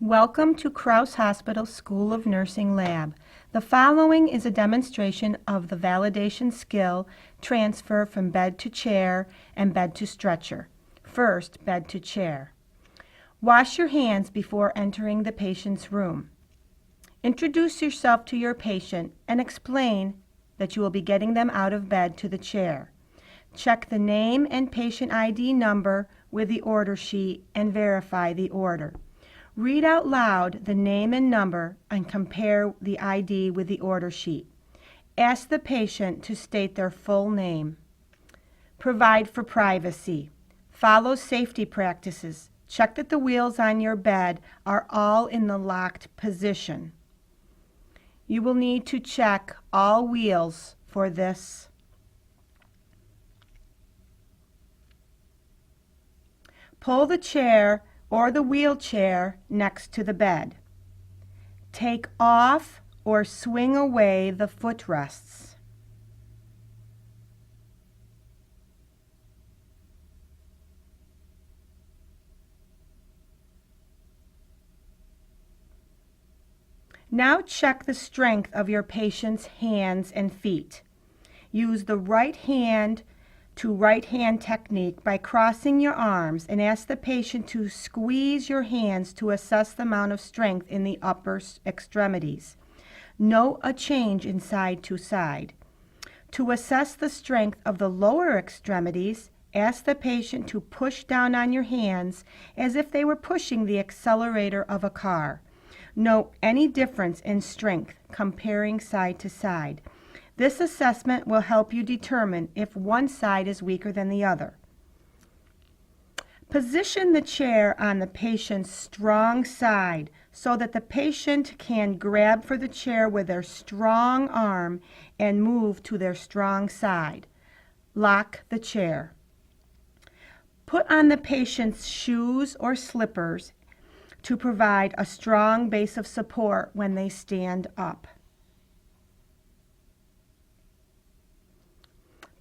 Welcome to Crouse Hospital School of Nursing Lab. The following is a demonstration of the validation skill transfer from bed to chair and bed to stretcher. First, bed to chair. Wash your hands before entering the patient's room. Introduce yourself to your patient and explain that you will be getting them out of bed to the chair. Check the name and patient ID number with the order sheet and verify the order. Read out loud the name and number and compare the ID with the order sheet. Ask the patient to state their full name. Provide for privacy. Follow safety practices. Check that the wheels on your bed are all in the locked position. You will need to check all wheels for this. Pull the chair or the wheelchair next to the bed. Take off or swing away the footrests. Now check the strength of your patient's hands and feet. Use the right hand to right hand technique by crossing your arms and ask the patient to squeeze your hands to assess the amount of strength in the upper extremities. Note a change in side to side. To assess the strength of the lower extremities, ask the patient to push down on your hands as if they were pushing the accelerator of a car. Note any difference in strength comparing side to side. This assessment will help you determine if one side is weaker than the other. Position the chair on the patient's strong side so that the patient can grab for the chair with their strong arm and move to their strong side. Lock the chair. Put on the patient's shoes or slippers to provide a strong base of support when they stand up.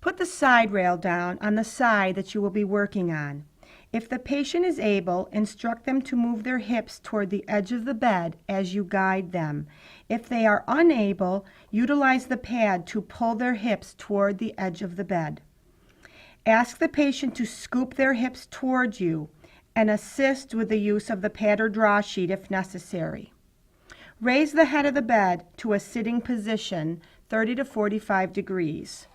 Put the side rail down on the side that you will be working on. If the patient is able, instruct them to move their hips toward the edge of the bed as you guide them. If they are unable, utilize the pad to pull their hips toward the edge of the bed. Ask the patient to scoop their hips towards you and assist with the use of the pad or draw sheet if necessary. Raise the head of the bed to a sitting position, 30 to 45 degrees.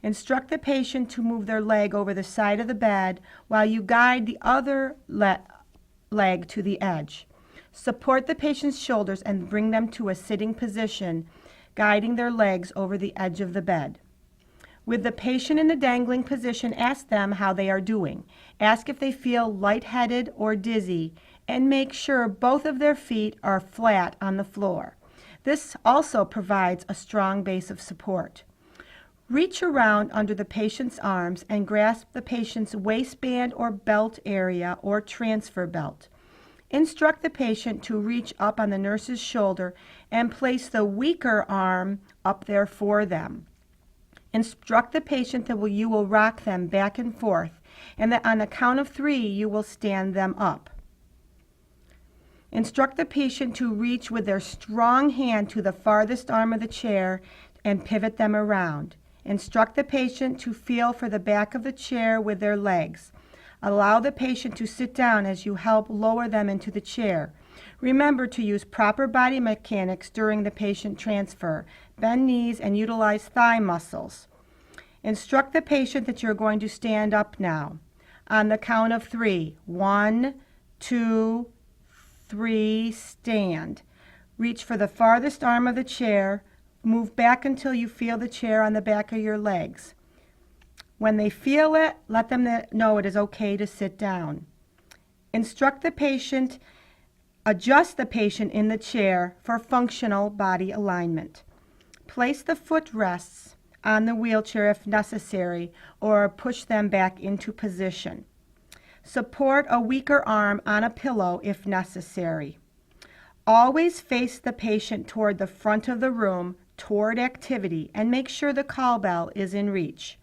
Instruct the patient to move their leg over the side of the bed while you guide the other leg to the edge. Support the patient's shoulders and bring them to a sitting position, guiding their legs over the edge of the bed. With the patient in the dangling position, ask them how they are doing. Ask if they feel lightheaded or dizzy, and make sure both of their feet are flat on the floor. This also provides a strong base of support. Reach around under the patient's arms and grasp the patient's waistband or belt area or transfer belt. Instruct the patient to reach up on the nurse's shoulder and place the weaker arm up there for them. Instruct the patient that you will rock them back and forth and that on the count of 3 you will stand them up. Instruct the patient to reach with their strong hand to the farthest arm of the chair and pivot them around. Instruct the patient to feel for the back of the chair with their legs. Allow the patient to sit down as you help lower them into the chair. Remember to use proper body mechanics during the patient transfer. Bend knees and utilize thigh muscles. Instruct the patient that you're going to stand up now. On the count of 3, 1, 2, 3, stand. Reach for the farthest arm of the chair. Move back until you feel the chair on the back of your legs. When they feel it, let them know it is okay to sit down. Instruct the patient, adjust the patient in the chair for functional body alignment. Place the footrests on the wheelchair if necessary, or push them back into position. Support a weaker arm on a pillow if necessary. Always face the patient toward the front of the room, toward activity, and make sure the call bell is in reach.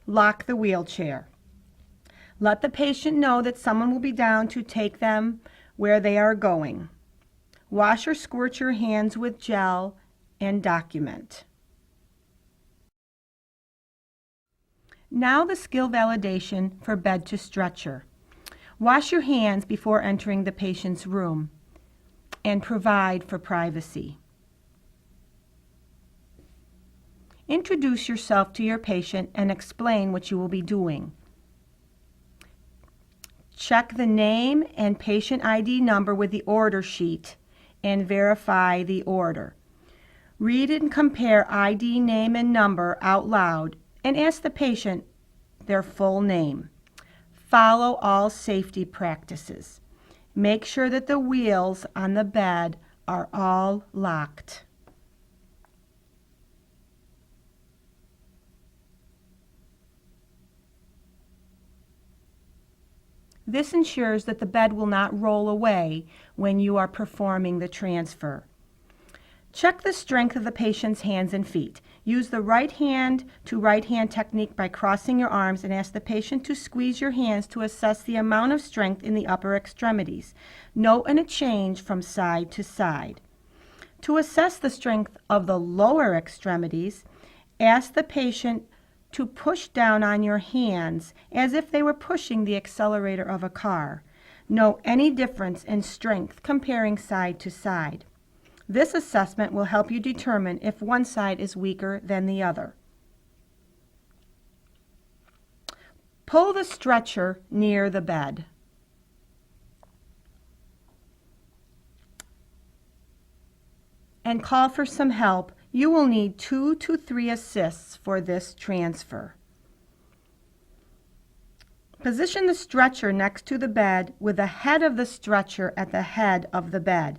Lock the wheelchair. Let the patient know that someone will be down to take them where they are going. Wash or squirt your hands with gel and document. Now the skill validation for bed to stretcher. Wash your hands before entering the patient's room and provide for privacy. Introduce yourself to your patient and explain what you will be doing. Check the name and patient ID number with the order sheet and verify the order. Read and compare ID name and number out loud and ask the patient their full name. Follow all safety practices. Make sure that the wheels on the bed are all locked. This ensures that the bed will not roll away when you are performing the transfer. Check the strength of the patient's hands and feet. Use the right hand to right hand technique by crossing your arms and ask the patient to squeeze your hands to assess the amount of strength in the upper extremities. Note a change from side to side. To assess the strength of the lower extremities, ask the patient to push down on your hands as if they were pushing the accelerator of a car. Note any difference in strength comparing side to side. This assessment will help you determine if one side is weaker than the other. Pull the stretcher near the bed. And call for some help. You will need 2 to 3 assists for this transfer. Position the stretcher next to the bed with the head of the stretcher at the head of the bed,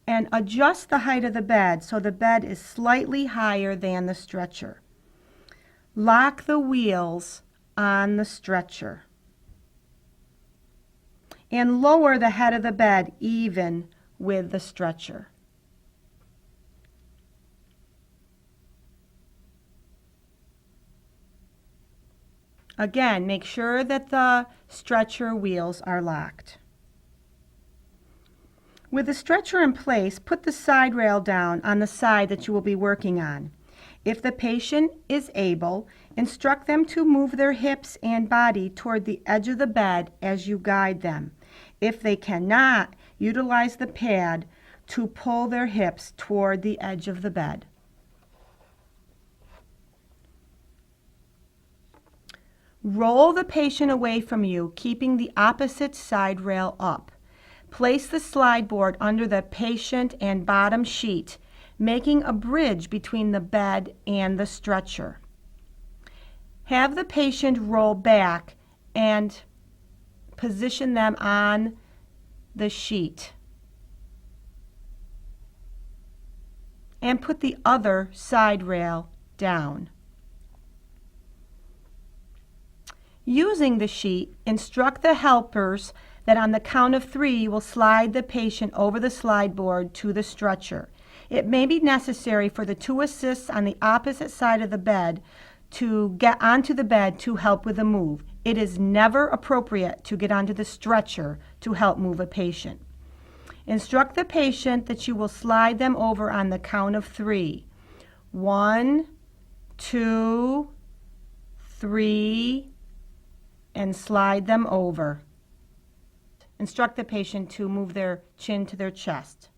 and adjust the height of the bed so the bed is slightly higher than the stretcher. Lock the wheels on the stretcher and lower the head of the bed even with the stretcher. Again, make sure that the stretcher wheels are locked. With the stretcher in place, put the side rail down on the side that you will be working on. If the patient is able, instruct them to move their hips and body toward the edge of the bed as you guide them. If they cannot, utilize the pad to pull their hips toward the edge of the bed. Roll the patient away from you, keeping the opposite side rail up. Place the slide board under the patient and bottom sheet, making a bridge between the bed and the stretcher. Have the patient roll back and position them on the sheet. And put the other side rail down. Using the sheet, instruct the helpers that on the count of 3 you will slide the patient over the slide board to the stretcher. It may be necessary for the 2 assists on the opposite side of the bed to get onto the bed to help with the move. It is never appropriate to get onto the stretcher to help move a patient. Instruct the patient that you will slide them over on the count of 3. 1, 2, 3, and slide them over. Instruct the patient to move their chin to their chest.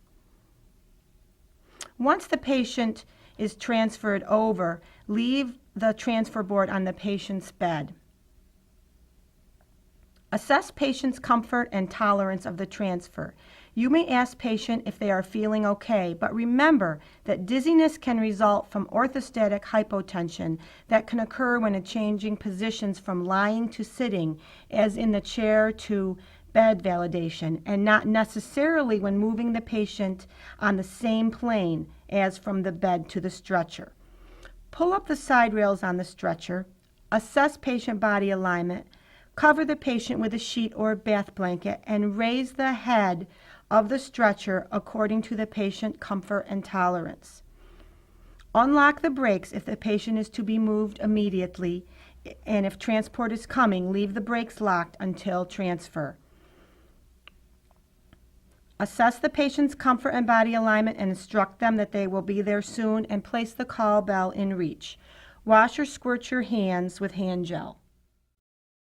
Once the patient is transferred over, leave the transfer board on the patient's bed. Assess patient's comfort and tolerance of the transfer. You may ask patient if they are feeling okay, but remember that dizziness can result from orthostatic hypotension that can occur when changing positions from lying to sitting, as in the chair to bed validation, and not necessarily when moving the patient on the same plane as from the bed to the stretcher. Pull up the side rails on the stretcher, assess patient body alignment, cover the patient with a sheet or a bath blanket, and raise the head of the stretcher according to the patient comfort and tolerance. Unlock the brakes if the patient is to be moved immediately, and if transport is coming, leave the brakes locked until transfer. Assess the patient's comfort and body alignment and instruct them that they will be there soon, and place the call bell in reach. Wash or squirt your hands with hand gel.